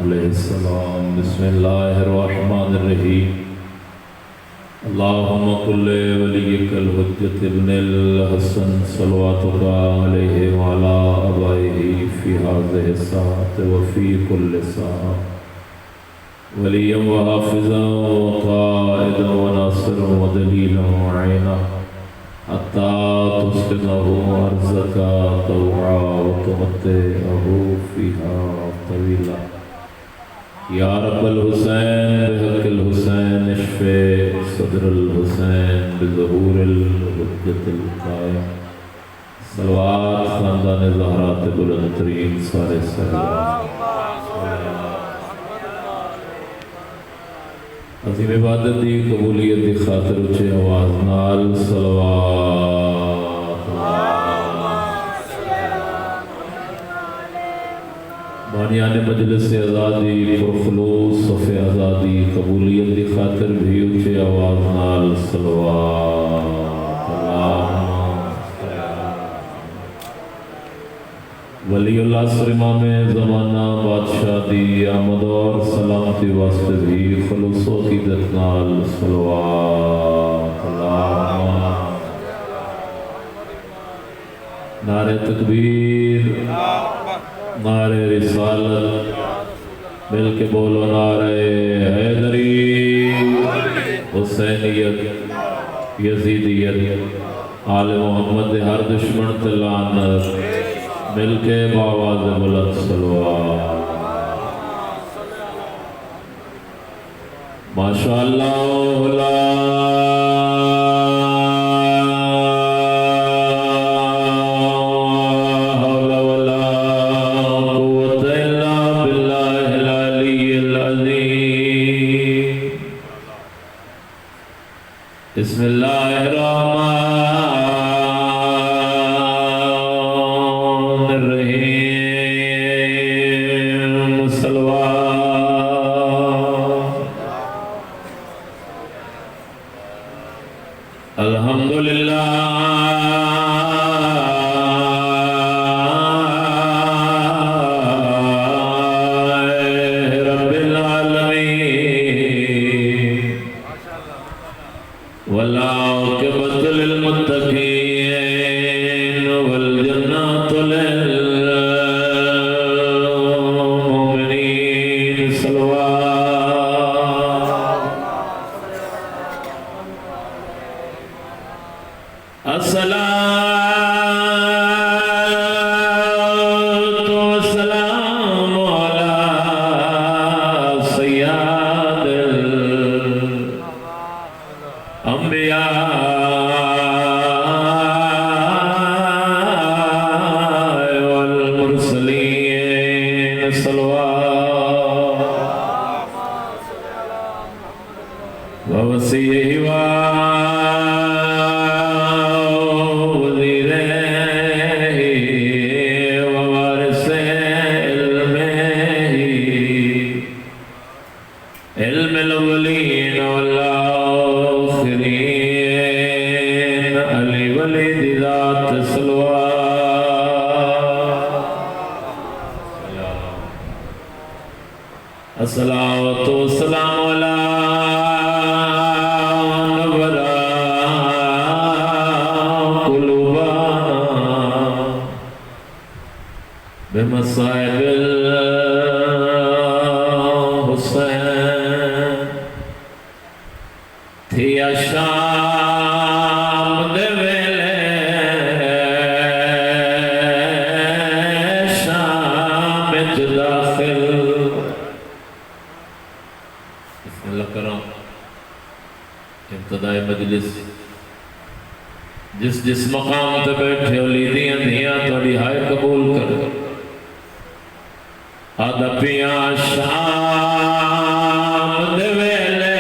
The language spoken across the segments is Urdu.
علیہ السلام۔ بسم اللہ الرحمن الرحیم۔ اللہم کل ولیک الحجۃ ابن الحسن صلواتک علیہ وعلی آبائہ فی ہذہ الساعۃ وفی کل ساعہ ولیا وحافظا وقائدا وناصرا ودلیلا وعینا حتی تسکنہ ارضک طوعا وتمتعہ فیہا طویلا۔ یا رب الحسین بحق الحسین اشفِ صدر الحسین بظہور الحجۃ القائم۔ صلوات خاندان زہرات بلند ترین سارے صحابہ۔ عظیم عبادت دی قبولیت دی خاطر اچھے آواز نال صلوات۔ بانیان مجلس آزادی پرخلوص صف آزادی قبولیت دی خاطر بھی اچھے آواز نال صلوات۔ ولی اللہ عصر امام زمانہ بادشاہ دی آمد اور سلامتی واسطے بھی خلوص و عقیدت نال صلوات۔ نعرہ تکبیر، نعرہ رسالت، مل کے بولو نعرہ حیدری، حسینیت، یزیدیت، آل محمد ہر دشمن تے لعنت، مل کے باواز بلند صلوات۔ ماشاءاللہ لا بسم اللہ الرحمن الرحیم۔ صلوات۔ الحمدللہ والعاقبۃ للمتقین والجنۃ للمؤمنین۔ صلوات۔ والسلام علی سید الانبیاء والمرسلین۔ صلوات۔ ووصیہ علم الاولین والآخرین علی ولی ذات۔ صلوات۔ الصلاۃ والسلام علی نورا قلوبنا بمصائب الحسین۔ تھی شام دے ویلے شام وچ داخل۔ بسم اللہ کرام۔ ابتدائی مجلس جس مقام تے بیٹھے ہو لیدیاں دھیاں تھوڑی ہائے قبول کر آدھا پیاں شام دے ویلے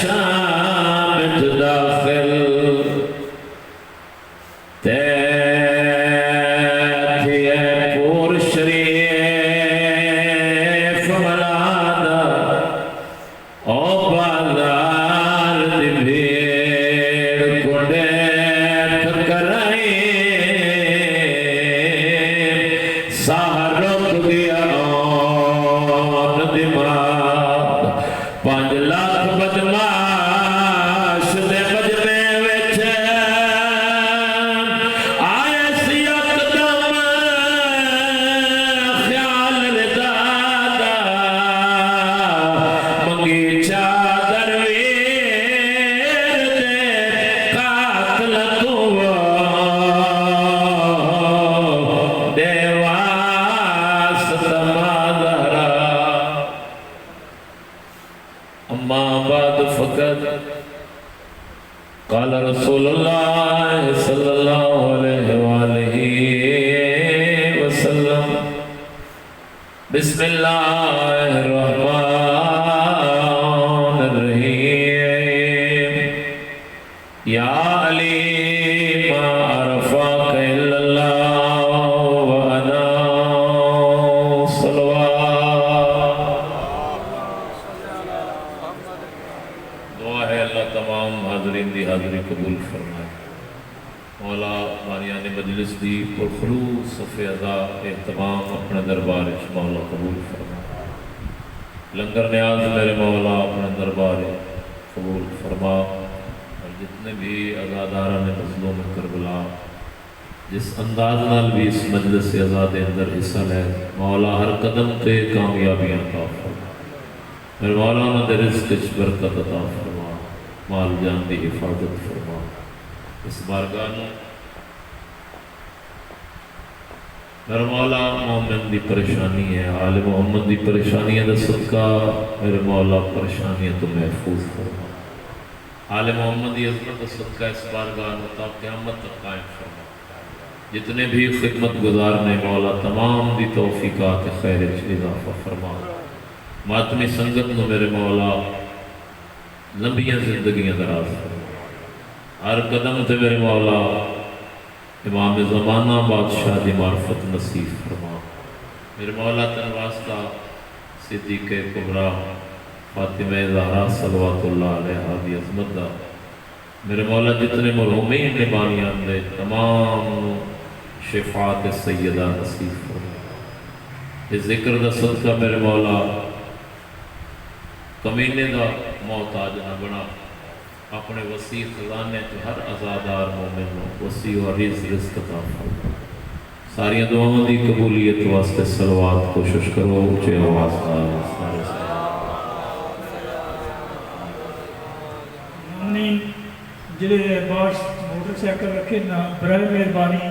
شام وچ داخل تے تھیے پور شریف ملادا او بازار دی بھیڑ کنڈے ٹھکرائی وسلم بسم اللہ الرحمن الرحیم یا علی ما عرفاک الا اللہ وانا صلوات. دعا ہے اللہ تمام حاضرین دی حاضری قبول فرمائے. مولا بانیان مجلس دی پرخلوص صفِ عزا اہتمام اپنے دربار مولا قبول فرما. لنگر نیاز میرے مولا اپنے دربار قبول فرما. اور جتنے بھی عزاداران مظلوم کربلا جس انداز نال بھی اس مجلس عزا دے اندر حصہ لے مولا ہر قدم تے کامیابیاں عطا فرما. میرے مولا انہاں دے رزق وچ برکت عطا فرما. مال جان دی حفاظت فرما. اس بارگاہ میں میرے مولا مومن دی پریشانی ہے آل محمد دی پریشانیاں دا صدقہ میرے مولا پریشانیاں تو محفوظ فرما. آل محمد دی عظمت دا صدقہ اس بارگاہ میں تا قیامت تک قائم فرما. جتنے بھی خدمت گزار نے مولا تمام دی توفیقات خیر اضافہ فرما. ماتمی سنگت نو میرے مولا لمبیاں زندگیاں دراز فرما. ہر قدم تے میرے مولا امام زمانہ بادشاہ دی معرفت نصیب فرما. میرے مولا تن واسطہ صدیق کبریٰ فاطمہ زہرا صلوات اللہ علیہ دی عظمت دا میرے مولا جتنے مرحومین نے بانیان دے تمام شفاعت سیدہ نصیب فرما. اس ذکر دا صدقہ میرے مولا کمینے دا محتاج نہ بنا. اپنے وسیع خزانے تو ہر عزادار مومن نو وسیع و عریض رزق عطا فرما. ساری دعاؤں دی قبولیت واسطے صلوات کوشش کرو اونچے آواز نال. جڑے باہر موٹر سائیکل رکھے نا برائے مہربانی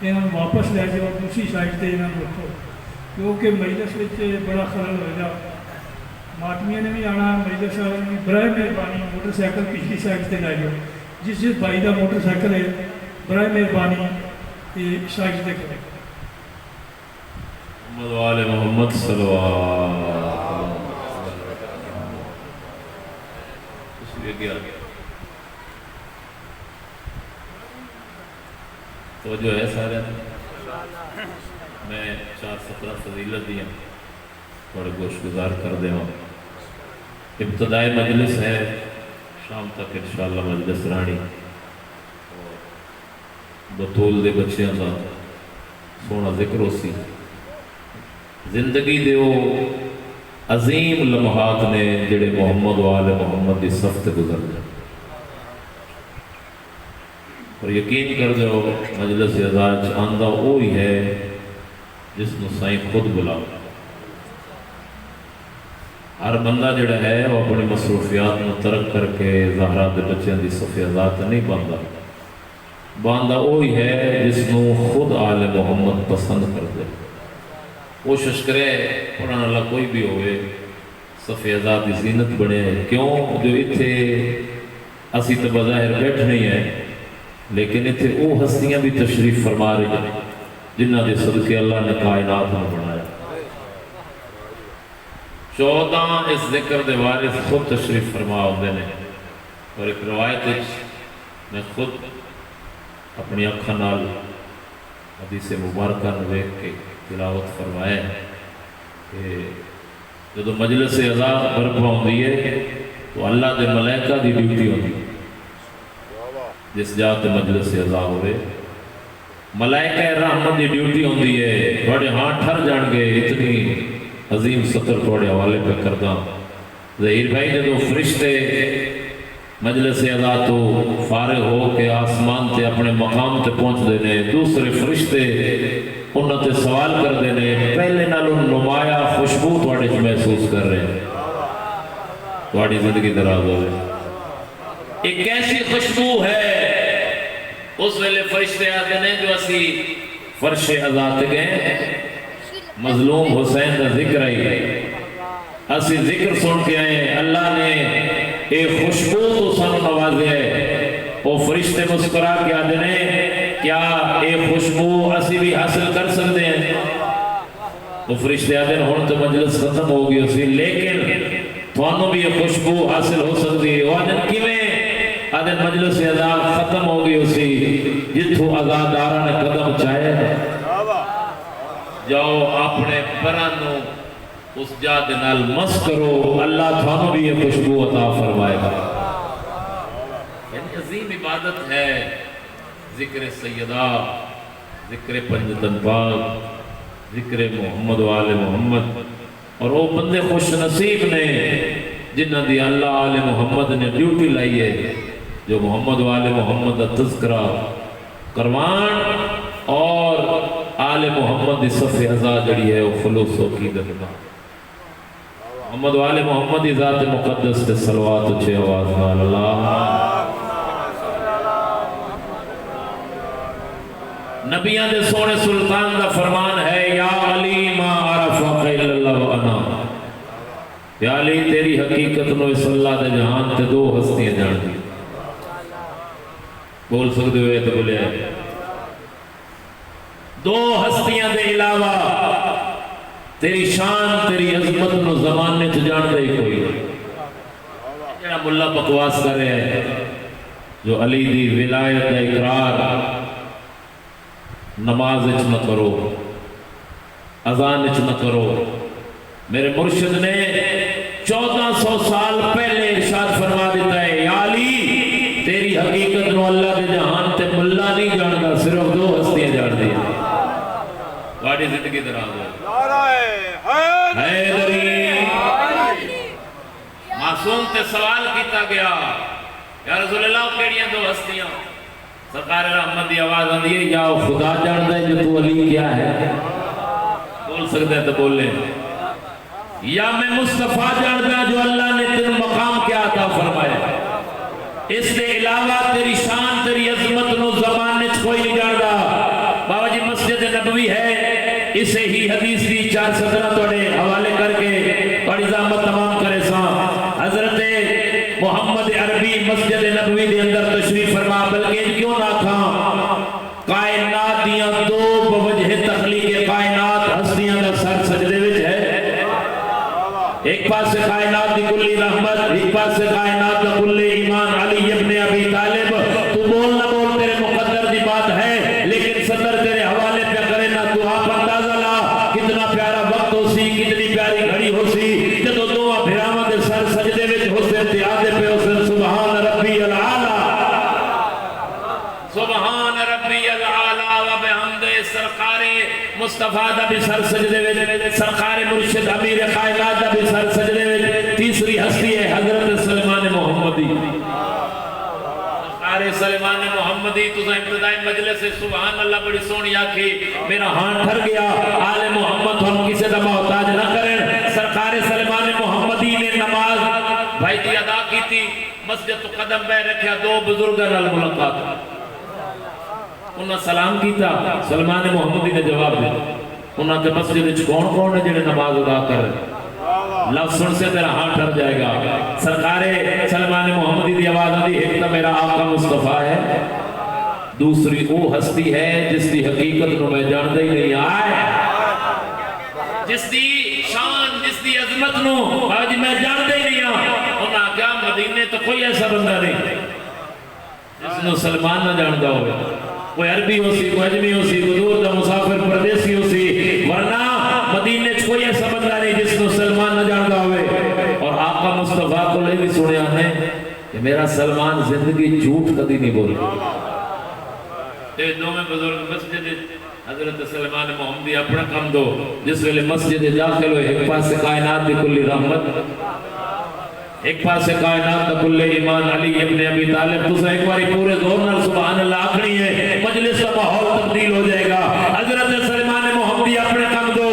انہوں واپس لے جاؤ دوسری سائڈ تے انہوں رکھو کیونکہ مجلس وچ بڑا خلل ہو جا. ماتمیاں نے بھی آنا مجلس والوں نے برائے مہربانی موٹر سائیکل پچھلی سائڈ تے لے جاؤ. جس بھائی کا موٹر سائیکل ہے برائے مہربانی سائڈ تے کرے. محمد وآل محمد صلوات. اس لیے گیا تو جو ہے سارے میں 4-17 فضیلت دیا بڑے گوش گزار کر دے ہوں. ابتدائی مجلس ہے شام تک انشاءاللہ مجلس رانی بطول دے بچیاں دا سونا ذکر ہو سی. زندگی دے وہ عظیم لمحات نے جڑے محمد وآل محمد دی صفت گزر جائے. اور یقین کر دو مجلس عزاج آندہ وہی ہے جس نو سائیں خود بلاؤ. ہر بندہ جڑا ہے وہ اپنی مصروفیات میں ترک کر کے زہرا دے بچیاں دی صف عزات نہیں باندھا وہی ہے جس نو خود آل محمد پسند کر دے. کوشش کرے پڑھنے والا کوئی بھی ہوئے صف عزات دی زینت بنے. کیوں جو اتھے اسی تو بظاہر بیٹھ نہیں ہے لیکن اتھے وہ ہستیاں بھی تشریف فرما رہی ہیں جنہ دے صدقے اللہ نے کائنات میں بنایا. 14 اس ذکر دے وارث خود تشریف فرما ہوندے نے. اور ایک روایت میں خود اپنی اکھاں نال حدیث مبارکہ نو دیکھ کے تلاوت فرمایا کہ جدو مجلس عزا برپا ہوندی ہے تو اللہ دے ملائکہ دی ڈیوٹی ہوندی ہے. جس جات مجلس عزا ہوئے ملائکہ رحمت دی ڈیوٹی ہوندی ہے. بڑے ہاں ٹھر جان گے اتنی عظیم سطر توڑے حوالے پہ کردہ. ظہیر بھائی جدو فرشتے مجلس عزا تو فارغ ہو کے آسمان تے اپنے مقام تے پہنچ دینے دوسرے فرشتے انہوں تے سوال کر دینے پہلے نالوں نمایاں خوشبو توڑے محسوس کر رہے ہیں. توڑی زندگی دراز ہوئے ایک ایسی خوشبو ہے اس ویلے فرشتے آتے ہیں جو اسی فرش عزا تے گئے مظلوم حسین کا ذکر آئی اسی ذکر سن کے آئے. اللہ نے ایک خوشبو تو سانو نوازے ہے. وہ فرشتے مسکرا کے آتے ہیں کیا ایک خوشبو اسی بھی حاصل کر سکتے ہیں؟ وہ فرشتے آدھے ہوں تو مجلس ختم ہو گئی اسی لیکن تھانوں بھی یہ خوشبو حاصل ہو سکتی ہے وہ آدھے کیویں آدھے مجلس عذاب ختم ہو گئی اسی جتھوں عزادارہ نے قدم چاہے جاؤ اپنے پرانوں اس جا دے نال مس کرو اللہ تھانوں بھی یہ خوشبو عطا فرمائے گا یعنی عظیم عبادت ہے ذکر سیدہ ذکر پنجتن پاک ذکر محمد و آل محمد اور وہ بندے خوش نصیب نے جنہ دی اللہ آل محمد نے ڈیوٹی لائی ہے جو محمد و آل محمد کا تذکرہ کروان اور آل محمد دی صف ازا جڑی ہے وہ خلوص و عقیدت کا محمد و آل محمد دی ذات مقدس تے صلوات اچھے آواز نال اللہ نبیان دے سونے سلطان دا فرمان ہے یا علی ما عرفا الا اللہ و انا یا علی تیری حقیقت نو اس اللہ دے جہان تے دو ہستیاں جان دی بول سکتے ہوئے تو بولے دو ہستیاں دے علاوہ تیری شان تیری عظمت نو زمانے تو جان دے کوئی جڑا ملا بکواس کر رہے ہیں جو علی دی ولایت دا اقرار نماز اچ نہ کرو اذان اچ نہ کرو میرے مرشد نے 1400 سال پہلے ارشاد فرما دیتا ہے یا علی تیری حقیقت نو اللہ کے جہان تے ملا نہیں جاندا صرف دو ہستیاں جان دی واڑی زندگی دراز ہے نعرہ حیدری معصوم تے سوال کیتا گیا یا رسول اللہ کیڑیاں دو ہستیاں سرکار رحمت دی آواز آندی ہے یا خدا جاندا ہے جو تو علی کیا ہے بول سکتے ہیں تو بول لیں یا میں مصطفیٰ جاندا جو اللہ نے تیرے مقام کیا عطا فرمایا اس کے علاوہ تیری شان تیری عظمت نو زمانے کوئی نہیں جاندا بابا جی مسجد نبوی ہے اسے ہی حدیث کی 417 توڑے حوالے کر کے بڑی زحمت تمام کرے ساں حضرت محمد عربی مسجد نبوی دے اندر تشریف فرما بلکہ کیوں نہ کھاں کائنات دیاں دو بوجہ تخلیق کائنات ہستیاں دا سر سجدے وچ ہے ایک پاس سے کائنات دی کلی رحمت ایک پاس سے کائنات دا کلی ایمان علی ابن ابی طالب تو بول نہ بول تیرے مقدر دی بات ہے لیکن صدر تیرے حوالے پہ کرے نہ تو آپ اندازہ لا کتنا پیارا وقت ہو سی کتنی پیاری گھڑی ہو سی جدو دو بھیراواں دے سر سجدے وچ ہو سے اتحاد پہ ہو سے سبحان ربی العالی سبحان ربی العالی و بحمد سرکار مصطفیٰ دا بھی سر سجدے وچ سرکار مرشد امیر کائنات دا بھی سر سجدے وچ تیسری ہستی ہے حضرت سلیمان محمدی سرکار سلیمان محمدی تو ابتدائی مجلس سے سبحان اللہ بڑی سونی آکھی میرا ہاں ٹھر گیا آل محمد ہم کسی دا محتاج نہ کریں سرکار سلیمان محمدی نے نماز بھائی دی ادا کی تھی مسجد تو قدم بے رکھیا دو بزرگاں نال ملاقات انہاں سلام کیتا سلمان محمدی نے جواب دیا انہاں کے مسجد وچ کون ہے جڑے نماز ادا کر رہے لفظ سن سے تیرا ہاں ٹھر جائے گا سرکار سلمان محمدی دی آواز آدھی ایک تو میرا آقا مصطفیٰ ہے دوسری وہ ہستی ہے جس دی حقیقت کو میں جانتا ہی نہیں آئے جس دی شان جس دی عظمت نو آج میں جانتا ہی نہیں انہاں کیا مدینے تو کوئی ایسا بندہ نہیں جس نو سلمان نہ جانتا ہوئے کوئی عربی ہو سی کوئی اجمی ہو سی کوئی دور دا مسافر پردیسی ہو سی ورنہ مدینے کوئی ایسا بندہ نہیں جس کو سلمان نہ جانتا ہوئے اور آقا مصطفیٰ کو لے بھی سنے آنے کہ میرا سلمان زندگی جھوٹ کدی نہیں بول اے دو میں بزرگ مسجد حضرت سلمان محمدی اپنا کم دو جس ویلے مسجد داخل ہوئے ایک پاس سے کائنات دی کلی رحمت ایک پاس سے کائنات کا کل ایمان علی ابن ابی طالب تو سے ایک باری پورے زور نال سبحان اللہ آکھنی ہے مجلس کا ماحول تبدیل ہو جائے گا حضرت سلیمان محمدی اپنے کم دو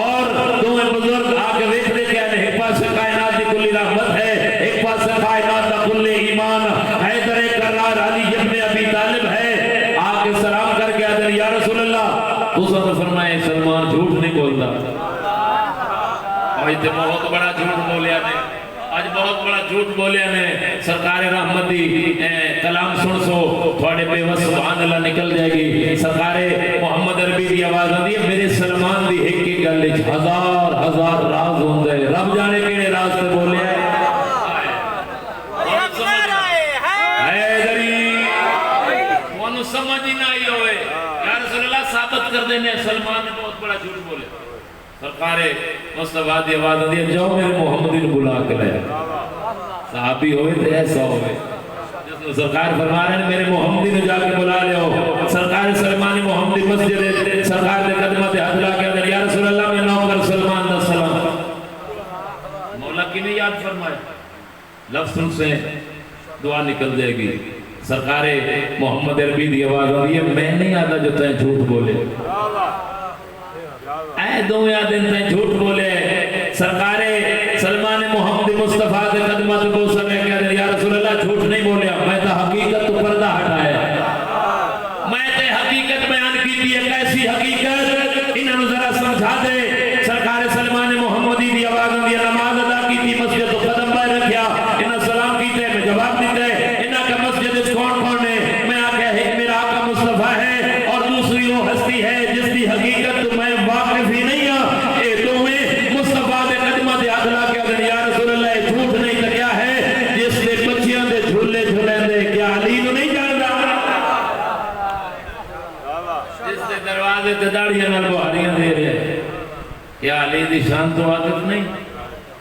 اور دو بزرگ آگے ویکھ دے کہ ایک پاس سے کائنات کی کلی رحمت ہے ایک پاس سے کائنات کا کل ایمان حیدر کرار علی ابن ابی طالب ہے آگے سلام کر کے حضرت یا رسول اللہ تو سے فرمائے سلمان جھوٹ نہیں بولتا اور یہ بہت بڑا جھوٹ بولیا نے آج بہت بڑا جھوٹ بولے نے سرکار رحمتی کلام سن سو تھوڑے بے وس سبحان اللہ نکل جائے گی سرکار محمد عربی کی آواز آتی ہے میرے سلمان دی ایک گل ہزار ہزار راز ہوندے رب جانے کیڑے راز تے بولے سمجھ ہی نہ آئی ہوئے یا رسول اللہ ثابت کر دینے سلمان نے بہت بڑا جھوٹ بولے سرکار مصطفیٰ دی آواز دی جاؤ میرے محمدی نے بلا کے لے صحابی ہوئے تھے ایسا ہوئے جس نے سرکار فرما رہے ہیں میرے محمدی نے جا کے بلا لے ہو سرکار سلمان محمدی مسجد سرکار دے قدمہ دے حد لا کے یا رسول اللہ میں نوکر سلمان دا سلام مولا کی نے یاد فرمائے لفظ سے دعا نکل جائے گی سرکار محمد عربی دی آواز آئی ہے میں نہیں آتا جو تین جھوٹ بولے اے دو دن تین جھوٹ بولے سرکار سلمان محمد مصطفیٰ دے قدمت کو سمے کہہ دے یا رسول اللہ جھوٹ نہیں بولیا میں تا حقیقت تو پردہ ہٹایا میں تے حقیقت بیان کی تھی کیسی حقیقت انہوں ذرا سمجھا دے سرکار سلمان محمدی دی آواز آئی ہے نماز ادا کی تھی مسجد تو قدم بائے رکھیا انہوں سلام کیتے میں جواب دیتے انہوں کا مسجد کون کون ہے میں آگے ایک میرا آقا مصطفیٰ ہے اور دوسری وہ ہستی ہے جس کی حقیقت تو میں واقف ہی نہیں ہوں اے تمہیں مصطفیٰ دے قدمہ دے عدلہ کے اگر یا رسول اللہ جھوٹ نہیں لگیا ہے جس نے بچیاں دے جھولے جھولیں دے کیا علی تو نہیں جانتا جس نے دروازے تے داڑیاں نال بہاریاں دے رہے کیا علی دی شان تو واقف نہیں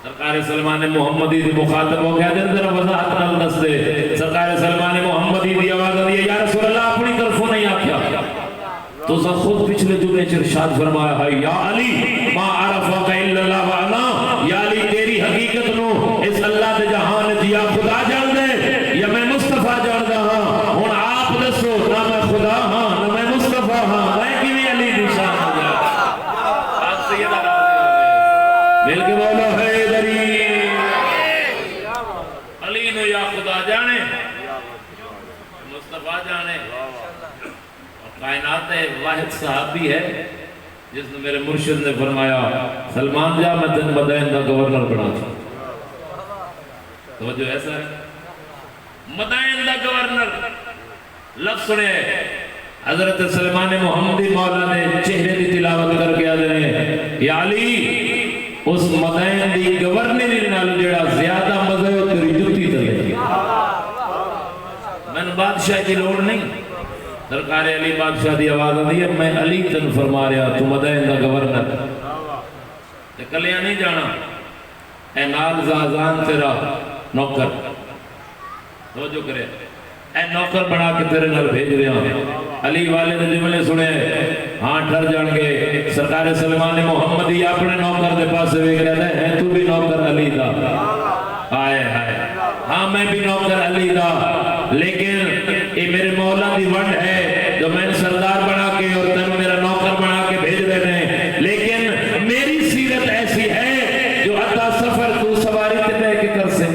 سرکار سلمان محمدی دی مخاطب ہو گیا ذرا وضاحت نال دس دے سرکار سلمان محمدی دی آواز آئی ہے یا رسول اللہ اپنی طرفوں نہیں آکیا تو سا خود پچھلے جمعے ارشاد فرمایا ہے یا علی ما عرفک الا اللہ وانا یا علی تیری حقیقت نو اس اللہ دے جہان دیا خدا جان دے یا میں مصطفیٰ جان دا ہاں ہن آپ دسو نہ میں خدا ہاں نہ میں مصطفیٰ ہاں میں کیویں علی دی شان ہو جا آپ سیدہ مل کے بولو حیدری علی نو یا خدا جانے مصطفیٰ جانے اور کائنات واحد صحابی ہے جس نے میرے مرشد نے فرمایا سلمان جا میں تن مدین دا گورنر بنا تھا توجہ ایسا ہے مدین دا گورنر لفظ سنے حضرت سلمان محمدی مولا نے چہرے دی تلاوت کر کے آدھے یا علی اس مدین دی گورنری نال جڑا زیادہ مزہ ہے تیری جتی تلے میں نے بادشاہ کی لوڑ نہیں سرکار علی بادشاہ دی آواز آدھی ہے میں علی تن فرما رہا تو مدین دا گورنر تے کلیاں نہیں جانا اے نال زازان تیرا نوکر توجہ کرے اے نوکر بنا کے تیرے نال بھیج رہا ہوں علی والے دے جملے سنے ہاں ٹھر جان گے سرکار سلمان محمدی اپنے نوکر دے پاس بھی کہتے ہیں تو بھی نوکر علی دا آئے آئے ہاں میں بھی نوکر علی دا لیکن یہ میرے مولا دی ونڈ ہے جو میں سردار بنا کے اور تن میرا نوکر بنا کے بھیج رہے ہیں لیکن میری سیرت ایسی ہے جو عطا سفر تو سواری تے بے کے کر سے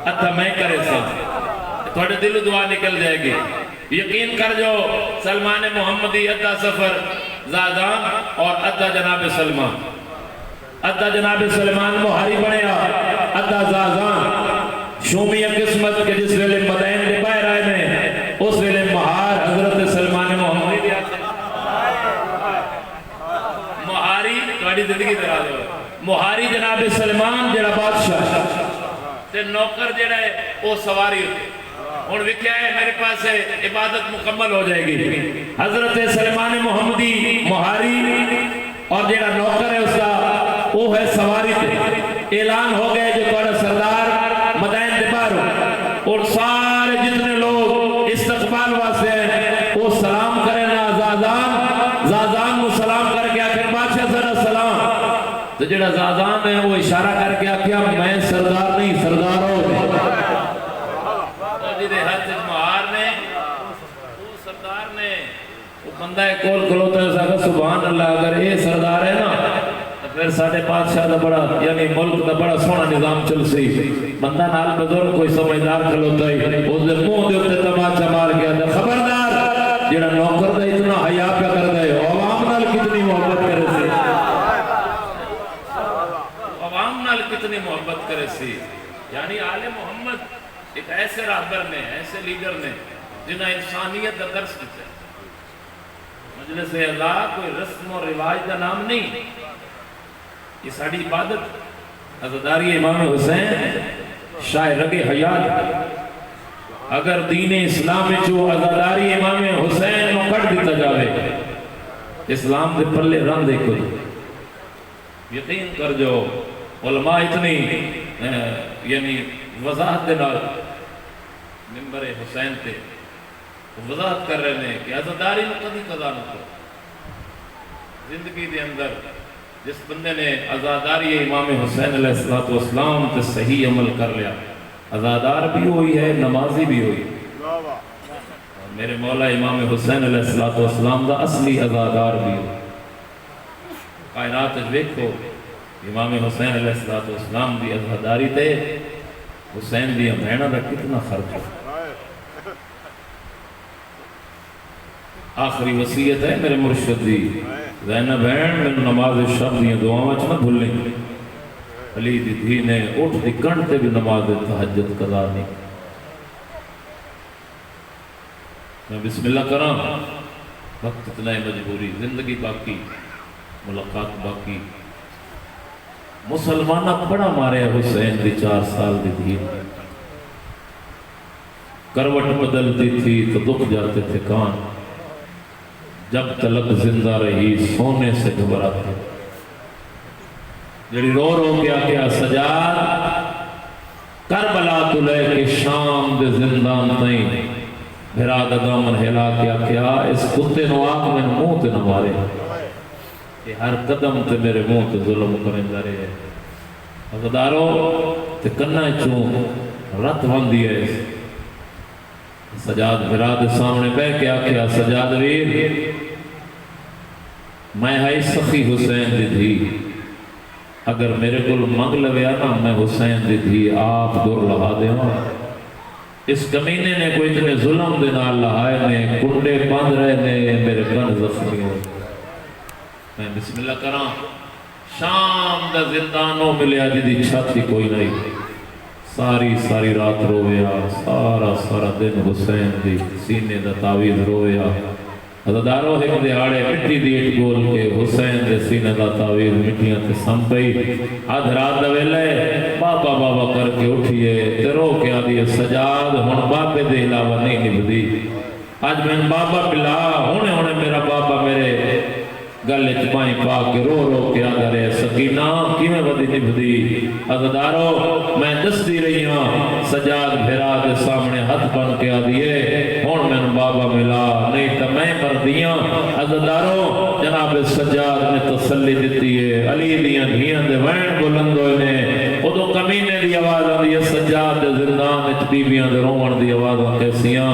عطا میں کرے سے تھوڑے دل دعا نکل جائے گی یقین کر جو سلمان محمدی عطا سفر زادان اور عطا جناب سلمان عطا جناب سلمان مہاری بنیا عطا زادان شومیہ قسمت کے جس ویلے مدین دے باہر آئے میں اس ویلے مہار حضرت سلمان محمدی دیا مہاری تھوڑی زندگی درا دے مہاری جناب سلمان جڑا بادشاہ تے نوکر جڑا ہے وہ سواری ہوتے اور وکیا ہے میرے پاس عبادت مکمل ہو جائے گی حضرت سلمان محمدی مہاری اور جڑا نوکر ہے اس کا وہ ہے سواری تے اعلان ہو گئے جو تھوڑا سردار مدین دے باہر اور سارے جتنے لوگ استقبال واسطے ہیں وہ سلام کریں نا زازان کو سلام کر کے آخر بادشاہ ذرا سلام تو جڑا زازان ہے وہ اشارہ کر کے آخیا میں سردار نہیں سردار ہو جدے ہاتھ مہار نے وہ سردار نے وہ بندہ کول کھلوتا ہے ساکہ سبحان اللہ اگر یہ سردار ہے نا تو پھر ساڑھے بادشاہ دا بڑا یعنی ملک دا بڑا سونا نظام چل سی بندہ نال بزرگ کوئی سمجھدار کھلوتا ہے اس دے منہ دے اتے تماچا مار گیا تھا خبردار جڑا نوکر دا اتنا حیا پہ کر دے عوام نال کتنی محبت کرے سی عوام نال کتنی محبت کرے سی یعنی آل محمد ایک ایسے راہبر نے ایسے لیڈر نے جنہیں انسانیت کا درس دیتے ہیں مجلس اعزا کوئی رسم و رواج کا نام نہیں، یہ ساری عبادت عزاداری امام حسین شاہ رگ حیات۔ اگر دین اسلام جو عزاداری امام حسین کو کٹ دیتا جاوے اسلام دے پلے رن دے کوئی یقین کر جو علماء اتنی یعنی وضاحت دے نال منبر حسین تے وضاحت کر رہے ہیں کہ عزاداری میں کدی قضا نہ کرو۔ زندگی دے اندر جس بندے نے عزاداری امام حسین علیہ السلام تے صحیح عمل کر لیا، عزادار بھی ہوئی ہے، نمازی بھی ہوئی۔ میرے مولا امام حسین علیہ السلام دا اصلی عزادار بھی ہوئی۔ کائنات دیکھو امام حسین علیہ السلام دی عزاداری تے حسین دی بہنوں دا کتنا فرق ہے۔ آخری وصیت ہے میرے مرشد دی، زینب بہن میں نماز شب دیاں دعاواں نہ بھولیں۔ علی دی دھی نے اٹھ دی کنٹے بھی نماز تہجد قضا نہیں۔ میں بسم اللہ کراں، وقت اتنا ہے مجبوری، زندگی باقی، ملاقات باقی۔ مسلمانہ بڑا مارے حسین دی 4 سال دی دھی، کروٹ بدلتی تھی تو دکھ جاتے تھے کان، جب تلک زندہ رہی سونے سے گھبراتے۔ جڑی رو رو کیا سجاد کربلا تو لے کے شام دے زندان تائیں بھرا دا دامن ہلا کیا اس کتے نو آگ میں منہ تے نہ مارے، کہ ہر قدم تے میرے منہ تے ظلم کریں جا رہے ہیں۔ عزادارو تے کنہ چون رت بندی ہے۔ سجاد بھرا دے سامنے بے کیا سجاد ویر میں ہائی سخی حسین دی دھی، اگر میرے کو منگ لویا نا میں حسین دی دھی آپ دور لگا دے ہوں۔ اس کمینے نے کوئی اتنے ظلم دے نال لہائے نے کنڈے بند رہے نے میرے کن زخمی ہو۔ میں بسم اللہ کراں، شام دا زندانوں ملیا جی دی چھاتی کوئی نہیں، ساری رات رویا، سارا دن حسین دی سینے دا تعویذ رویا۔ عزادارو ایک دیہاڑے مٹی دی اٹ گول کے حسین دے سینے دا تعویذ مٹیاں تے سم پئی۔ آدھ رات دا ویلے بابا کر کے اٹھئے تے رو کے آدھی سجاد ہن بابے دے علاوہ نہیں نبھدی، آج میں بابا پلا ہونے میرا بابا میرے گلے چپائیں پا کے رو کے آدھا رہے سکینہ کیویں ودی نبھدی۔ عزادارو میں دس دی رہی ہاں، سجاد بھیرا دے سامنے ہاتھ بن کے آدھیے ہون میں بابا ملا نہیں تو میں مر دیاں۔ عزادارو جناب سجاد نے تسلی دیتی ہے، علی دیاں دھیاں دے وین بلند ہوئے نے، ادو کمینے دی آواز آدھی ہے سجاد دے زندان اچ بیبیاں دے رومن دی آواز کیسیاں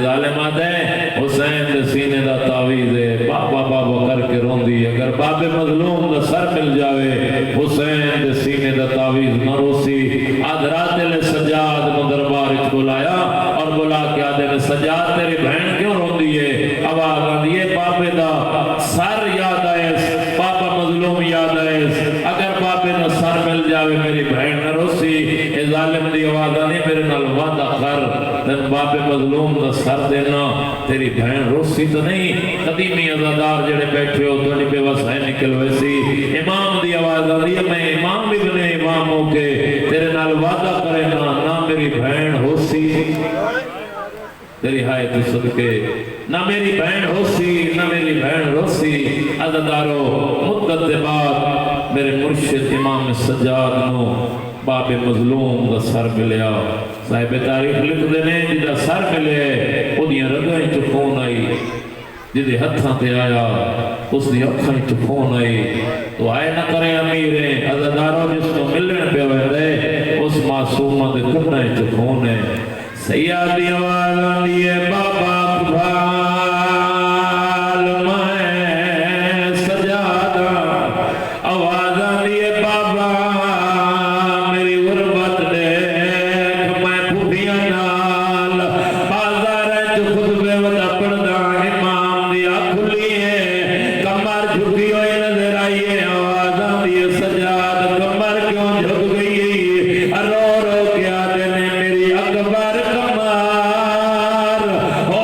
ظالمہ دے حسین دے سینے دا تعویذ ہے بابا کر کے رو دی۔ اگر باب مظلوم دا سر مل جاوے حسین دے سینے دا تعویذ نہ روسی۔ آدھ رات لے سجاد کو دربار اچ بلایا اور بلا کے آدھے نے سجاد تیری بہن کیوں رو دیئے؟ آواز آدھیے بابے دا سر یاد آئے، بابا مظلوم یاد آئے، اگر بابے دا سر مل جاوے میری بہن نہ روسی۔ اے ظالم دی آواز آدھی میرے نال وعدہ کر تن بابے مظلوم دا سر دینا، تیری بہن روسی تو نہیں۔ قدیمی عزادار جڑے بیٹھے ہو تو بے وسائے نکل ویسی۔ امام دی آواز آدھی میں امام ابن امام ہو کے تیرے نال وعدہ کرے نہ میری بہن ہوسی، تیری ہائے تو صدقے نہ میری بہن ہوسی نہ میری بہن روسی۔ عزادارو مدت دے بعد میرے مرشد امام سجاد نو باب مظلوم دا سر ملیا۔ صاحب تاریخ لکھ دینے جدہ سر ملے او دیاں رگائیں چو خون آئی، جدے ہتھاں تے آیا اس دی اکھائیں چو خون آئی۔ تو آئے نہ کرے امیریں عزاداروں جس کو ملنے پہ ہوئے دے اس معصومہ دے کنائیں چو خون ہے۔ سیادی آواز آنیے بابا کبھال میں سجادہ، آواز آنیے بابا میری غربت دیکھ میں پھوٹیاں نال بازار جو خطبے ودا پڑھدا امام دیا کھلیے کمر جھکی ہوئی نظر آئیے۔ آواز آنیے سجاد کمر کیوں جھک گئی؟ رو کے آدھے نے میری اکبر کمار ہو